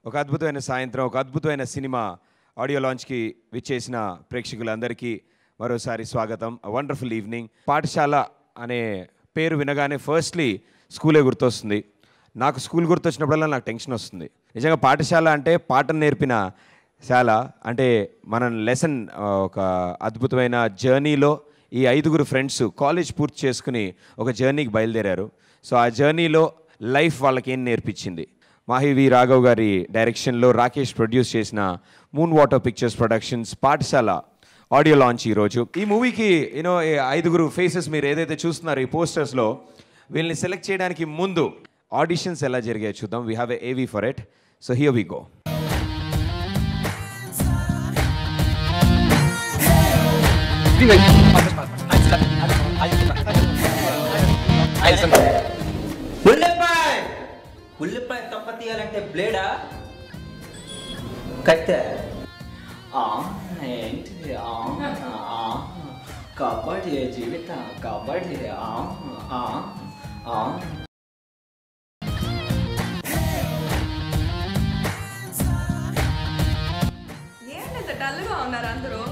ఒక అద్భుతమైన సాయంత్రం, ఒక అద్భుతమైన సినిమా ఆడియో లాంచ్కి విచ్చేసిన ప్రేక్షకులందరికీ మరోసారి స్వాగతం. Wonderful evening. పాఠశాల అనే పేరు వినగానే ఫస్ట్లీ స్కూలే గుర్తొస్తుంది. నాకు స్కూల్ గుర్తొచ్చినప్పుడల్లా నాకు టెన్షన్ వస్తుంది. నిజంగా పాఠశాల అంటే పాఠం నేర్పిన శాల. అంటే మన లెసన్ ఒక అద్భుతమైన జర్నీలో ఈ 5 ఫ్రెండ్స్ కాలేజ్ పూర్తి చేసుకుని ఒక జర్నీకి బయలుదేరారు. సో ఆ జర్నీలో లైఫ్ వాళ్ళకి ఏం నేర్పించింది. మాహి వి రాఘవ్ గారి డైరెక్షన్లో రాకేష్ ప్రొడ్యూస్ చేసిన మూన్ వాటర్ పిక్చర్స్ ప్రొడక్షన్స్ పాఠశాల ఆడియో లాంచ్ ఈరోజు. ఈ మూవీకి 5 ఫేసెస్ మీరు ఏదైతే చూస్తున్నారో ఈ పోస్టర్స్లో, వీళ్ళని సెలెక్ట్ చేయడానికి ముందు ఆడిషన్స్ ఎలా జరిగాయో చూద్దాం. We have a AV for it. So here we go. ఉల్లిపాయ తొక్క తీయాలంటే బ్లేడా కట్టె ఏంటి కబడ్డీ జీవితం కబడ్డీ ఏంటి డల్గా ఉన్నారు అందరూ?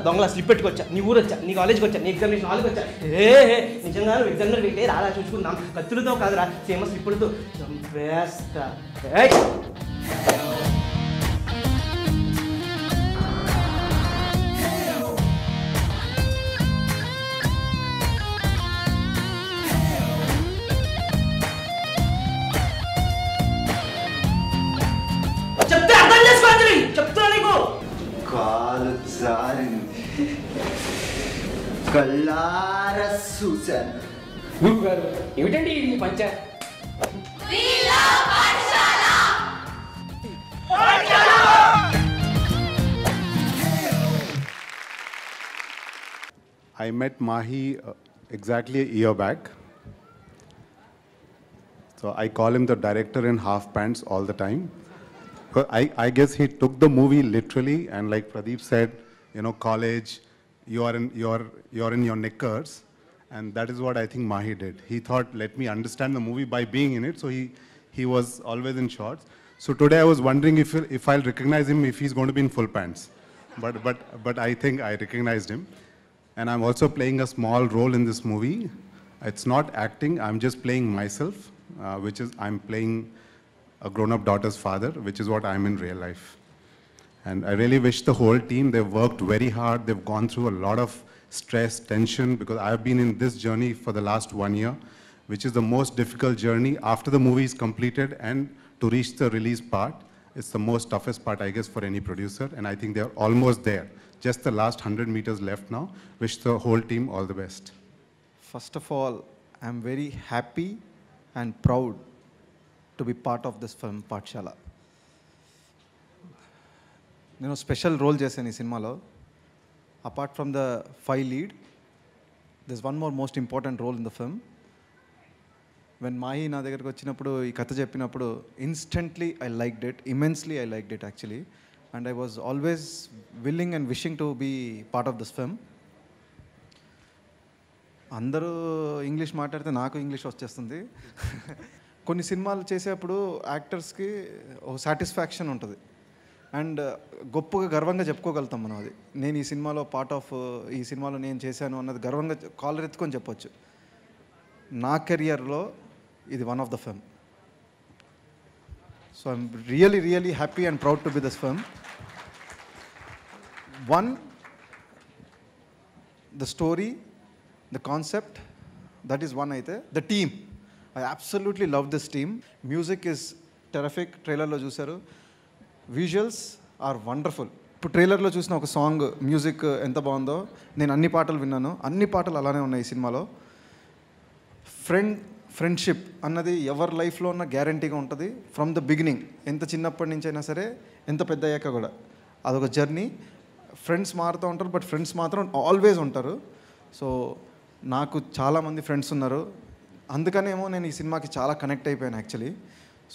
దొంగలా స్లిప్ పెట్టుకొచ్చా, నీ ఊరు వచ్చా, నీ కాలేజ్కి వచ్చా, నీ ఎగ్జామినేషన్ హాల్కి వచ్చా. నిజంగా ఎగ్జామినర్ పెట్టే రాలా చూసుకుందాం. కత్తులతో కాదురా, సేమ స్లిప్పులతో చంపేస్తా. చెప్తే అర్థం చేసుకోవాలి. చెప్తున్నా నీకు కాలు జారింది, కళ్ళారా చూశాను. గురువు గారు ఏమిటండి ఈ Panchayat? I met Mahi exactly a year back. So I call him the director in half pants all the time. I guess he took the movie literally, and like Pradeep said, college, you're in your knickers, and that is what I think Mahi did. He thought, let me understand the movie by being in it, so he was always in shorts. So today I was wondering if I'll recognize him if he's going to be in full pants, but I think I recognized him, and I'm also playing a small role in this movie. It's not acting; I'm just playing myself, which is I'm playing a grown-up daughter's father, which is what I'm in real life. And I really wish the whole team, they've worked very hard. They've gone through a lot of stress, tension, because I've been in this journey for the last 1 year, which is the most difficult journey after the movie is completed and to reach the release part. It's the most toughest part, I guess, for any producer. And I think they're almost there. Just the last 100 meters left now. Wish the whole team all the best. First of all, I'm very happy and proud to be part of this film, Pathshala. నేను special role చేశాను ఈ సినిమాలో. Apart from the 5 lead, there's one more most important role in the film. When Mahi నా దగ్గరికి వచ్చినప్పుడు ఈ కథ చెప్పినప్పుడు instantly I liked it, immensely I liked it actually, and I was always willing and wishing to be part of this film. అందరూ English మాట్లాడితే నాకు English వచ్చేస్తుంది. కొన్ని సినిమాలు చేసేప్పుడు యాక్టర్స్కి ఒక సాటిస్ఫాక్షన్ ఉంటుంది, అండ్ గొప్పగా గర్వంగా చెప్పుకోగలుగుతాం మనం. అది నేను ఈ సినిమాలో ఈ సినిమాలో నేను చేశాను అన్నది గర్వంగా కాలర్ ఎత్తుకొని చెప్పొచ్చు. నా కెరియర్లో ఇది one of the film. So I'm really really happy and proud to be this film. One, the story, the concept, that is one. అయితే the team, I absolutely love this team. Music is terrific. ట్రైలర్లో చూశారు. Visuals are wonderful. ఇప్పుడు ట్రైలర్లో చూసిన ఒక song music ఎంత బాగుందో. నేను అన్ని పాటలు విన్నాను, అన్ని పాటలు అలానే ఉన్నాయి ఈ సినిమాలో. ఫ్రెండ్షిప్ అన్నది ఎవరి లైఫ్లో ఉన్న గ్యారంటీగా ఉంటుంది ఫ్రమ్ ద బిగినింగ్. ఎంత చిన్నప్పటి నుంచి అయినా సరే, ఎంత పెద్ద అయ్యాక కూడా అదొక జర్నీ. ఫ్రెండ్స్ మారుతూ ఉంటారు, బట్ ఫ్రెండ్స్ మాత్రం ఆల్వేస్ ఉంటారు. సో నాకు చాలామంది ఫ్రెండ్స్ ఉన్నారు. అందుకనేమో నేను ఈ సినిమాకి చాలా కనెక్ట్ అయిపోయాను యాక్చువల్లీ.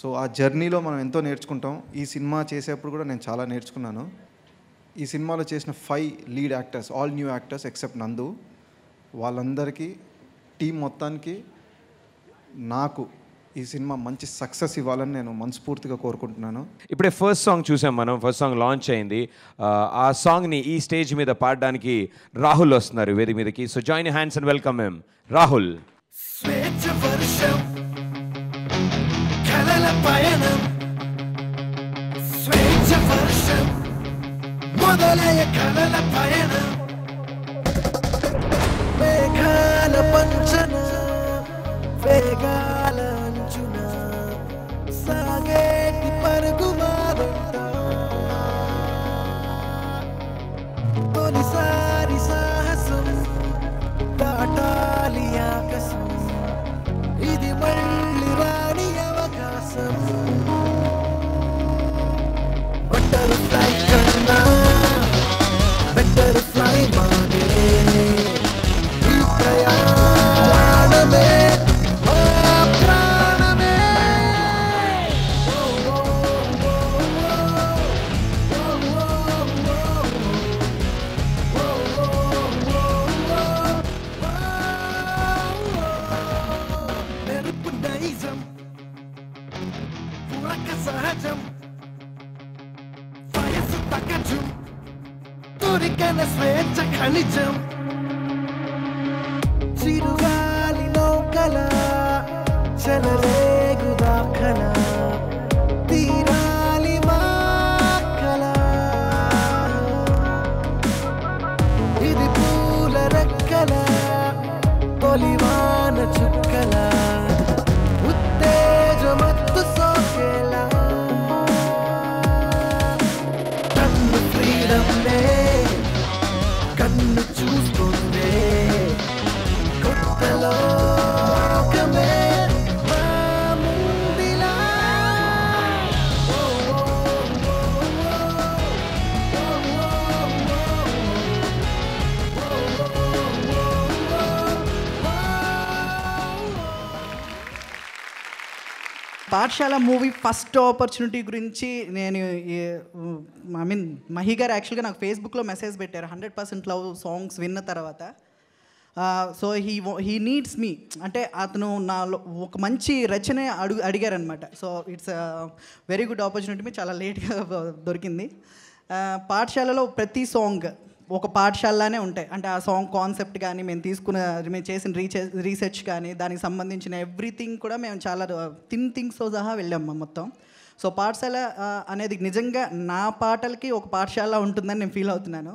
సో ఆ జర్నీలో మనం ఎంతో నేర్చుకుంటాం. ఈ సినిమా చేసేప్పుడు కూడా నేను చాలా నేర్చుకున్నాను. ఈ సినిమాలో చేసిన 5 lead actors, all new actors except నందు, వాళ్ళందరికీ టీం మొత్తానికి నాకు ఈ సినిమా మంచి సక్సెస్ ఇవ్వాలని నేను మనస్ఫూర్తిగా కోరుకుంటున్నాను. ఇప్పుడే ఫస్ట్ సాంగ్ చూసాం మనం, ఫస్ట్ సాంగ్ లాంచ్ అయింది. ఆ సాంగ్ని ఈ స్టేజ్ మీద పాడడానికి రాహుల్ వస్తున్నారు వేదిక మీదకి. So join hands and welcome him. Rahul. స్వేచ్ఛ వర్షం కలల పయనం, స్వేచ్ఛ వర్షం మొదలయ్య కలల పయనం, మేఘాల పంచన వేగాల అంచున సాగేటి పరుగు మాదంట, తొలిసారి సాహసం దాటాలి ఆకాశం, ఇది మళ్ళీ రాని అవకాశం, బటర్ఫ్లై కన్నా బటర్ఫ్లై మానే ఈ ప్రయాణమే మా ప్రాణమే. మెరుపు నైజం పురక సహజం, వయసు తగ్గజం తొరికన స్వేచ్ఛ ఖనిజం, చిరుగాలి నౌకల చెలరేగు దాఖల తీరాలి మా కల, ఇది పూల రెక్కల తొలివాన చుక్కల ఉత్తేజమత్తు సోకేలా, కన్ను ఫ్రీడమ్నే కన్ను చూస్తుందే, కొత్త లోకమే మా ముందిలా. పాఠశాల మూవీ ఫస్ట్ ఆపర్చునిటీ గురించి నేను ఐ మీన్ మహి గారు యాక్చువల్గా నాకు ఫేస్బుక్లో మెసేజ్ పెట్టారు 100% లవ్ సాంగ్స్ విన్న తర్వాత. సో హీ నీడ్స్ మీ అంటే అతను నాలో ఒక మంచి రచన అడిగారనమాట. So it's very good opportunity, మీ చాలా లేట్గా దొరికింది. పాఠశాలలో ప్రతి సాంగ్ ఒక పాఠశాలలానే ఉంటాయి. అంటే ఆ సాంగ్ కాన్సెప్ట్ కానీ మేము చేసిన రీసెర్చ్ కానీ దానికి సంబంధించిన ఎవ్రీథింగ్ కూడా మేము చాలా థింగ్స్తో సహా వెళ్ళాము మొత్తం. సో పాఠశాల అనేది నిజంగా నా పాటలకి ఒక పాఠశాల ఉంటుందని నేను ఫీల్ అవుతున్నాను.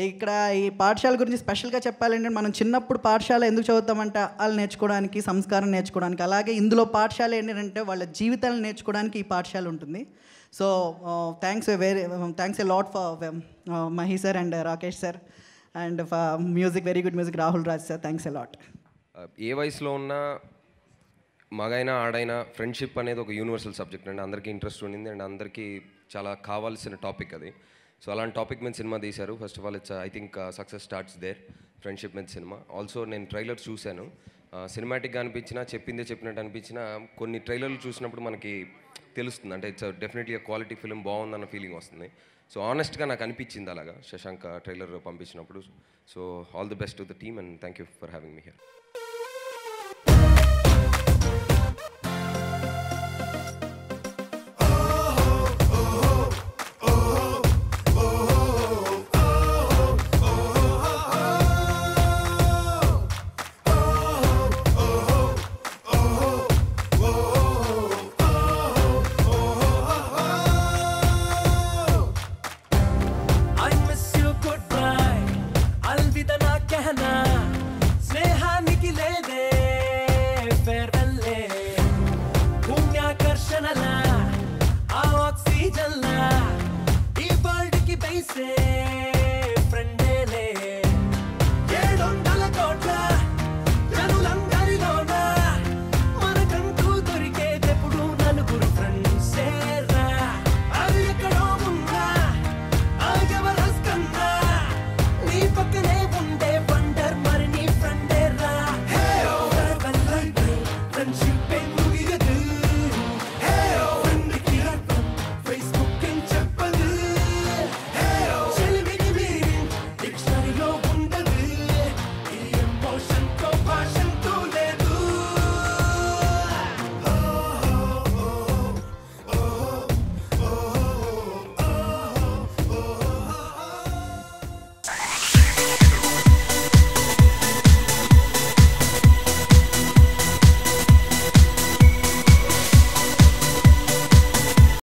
ఇక్కడ ఈ పాఠశాల గురించి స్పెషల్గా చెప్పాలంటే మనం చిన్నప్పుడు పాఠశాల ఎందుకు చదువుతామంటే వాళ్ళు నేర్చుకోవడానికి, సంస్కారం నేర్చుకోవడానికి. అలాగే ఇందులో పాఠశాల ఏంటంటే వాళ్ళ జీవితాలను నేర్చుకోవడానికి ఈ పాఠశాల ఉంటుంది. So thanks a lot for Mahi sir and Rakesh sir and for music, very good music, Rahul Raj sir, thanks a lot. ఏ వయసులో ఉన్నా మగైనా ఆడైనా ఫ్రెండ్షిప్ అనేది ఒక యూనివర్సల్ సబ్జెక్ట్ అండి. అందరికీ ఇంట్రెస్ట్ ఉండింది అండ్ అందరికీ చాలా కావాల్సిన టాపిక్ అది. సో అలాంటి టాపిక్ మీద సినిమా తీశారు. First of all it's I think success starts there, friendship మీద సినిమా. ఆల్సో నేను ట్రైలర్స్ చూశాను, సినిమాటిక్గా అనిపించినా చెప్పిందే చెప్పినట్టు అనిపించినా కొన్ని ట్రైలర్లు చూసినప్పుడు మనకి తెలుస్తుంది, అంటే ఇట్స్ డెఫినెట్లీ క్వాలిటీ ఫిలిం, బాగుందన్న ఫీలింగ్ వస్తుంది. సో ఆనెస్ట్గా నాకు అనిపించింది అలాగా శశాంక్ ట్రైలర్ పంపించినప్పుడు. So all the best to the team and thank you for having me here.